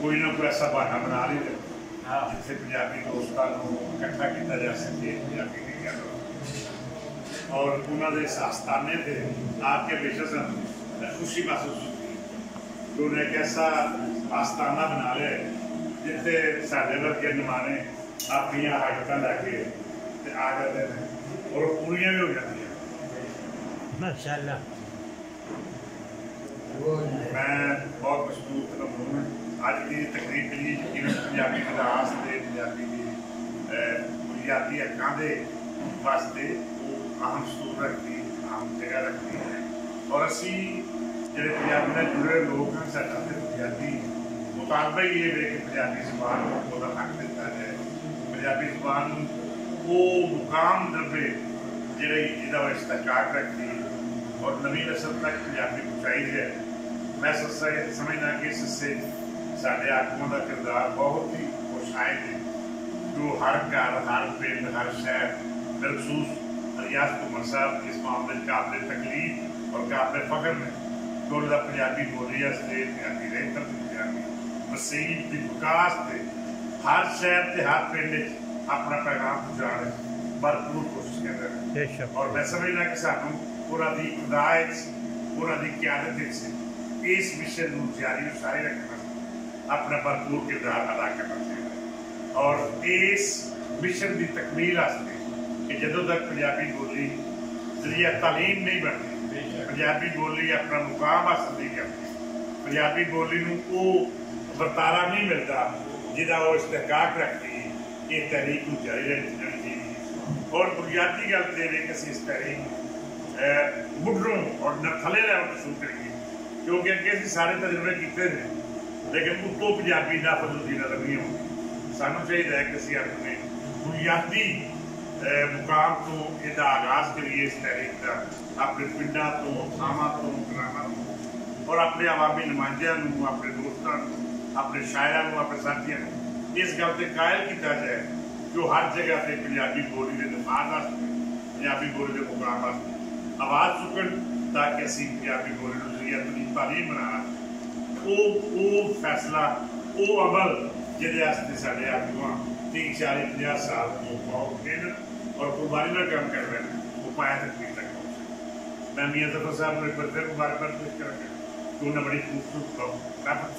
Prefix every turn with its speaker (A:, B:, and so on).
A: कोई ना कोई ऐसा बहाना बना ली जिससे पंजाबी दोस्तों को इकट्ठा किया जा सके पंजाबी की गल और उन्होंने इस आस्थाने से आके हमेशा सू खुशी महसूस होती कि उन्हें एक ऐसा आस्थाना बना लिया जिथे साढ़े वर्गे नुमाने अपन हाजत लैके आ जाते हैं और पूरियां भी हो जाती हैं
B: माशाअल्लाह।
A: मैं बहुत मशहूर हूँ अज की तकरीब जी यकीन पंजाबी विरास से पंजाबी की बुनियादी हकों के वास्ते वो अहम सूर रखती अहम जगह रखती है और असी जो पंजाबी में जुड़े लोग हैं साडा ते पंजाबी मुतालबा ही ये कि पंजाबी जबान को हक दिता जाए पंजाबी जबान वो मुकाम दबे जो जिदा इस्तेकाक रखती और नवी नस्ल तक पंजाबी पहुँचाई जाए। मैं समझना कि इससे साढ़े आगुओं का किरदार बहुत ही खुशायद है जो हर घर हर पिंड हर शहर बिलखसूस रियाज कुमार साहब इस मामले काबिल तकलीफ और काबिल फख्र में तो पंजाबी बोली पंजाबी रेतर पंजाबी मसीह की विकास से हर शहर से हर पिंड अपना पैगाम पहुँचाने भरपूर कोशिश कर रहे हैं और मैं समझना कि सानू उन्होंने हिदायत उन्होंने क्यादत से इस मिशन को जारी सारी रखना अपना भरपूर किरदार अदा करना चाहिए और इस मिशन की तकमील कि जदों तक पंजाबी बोली जरिया तालीम नहीं बनती पंजाबी बोली अपना मुकाम हासिल नहीं करती पंजाबी बोली को वर्तारा नहीं मिलता जिदा वो इस्तेकाक रखती ये तहरीक को जारी रखनी चाहिए और बुनियादी गल तो कि असी इस तहरीक मुढ़ों और थले लैवल शुरू करिए क्योंकि अगे अं सारे तजुर्बे किए हैं लेकिन उत्तों पंजाबी नाफजूदी नजर नहीं आती सानू चाहिए है कि असी अपने बुनियादी मुकाम तो इसका आगाज करिए इस तहरीक का अपने पिंडा तो थावां तो ग्रामां तो और अपने आवामी नुमाइंदियां अपने दोस्तों अपने शायरों अपने साथियों इस गल से कायल किया जाए जो हर जगह से पंजाबी बोली के दफार वास्ते पंजाबी बोली के मुकाम वास्ते आवाज़ चुकन ताकि असी पंजाबी बोली को जरिए अपनी तालीम बनाना वो फैसला वो अमल जिहदे साढ़े आगुआ 30-40-50 साल तो बहुत मेहनत और कुर्बानी का काम कर रहे हैं वो पाया तकमील तक पहुँचे। मैं मियां जफर साहब को एक बार फिर मुबारकबाद पेश करूँगा कि उन्होंने बड़ी खूबसूरत प्राप्त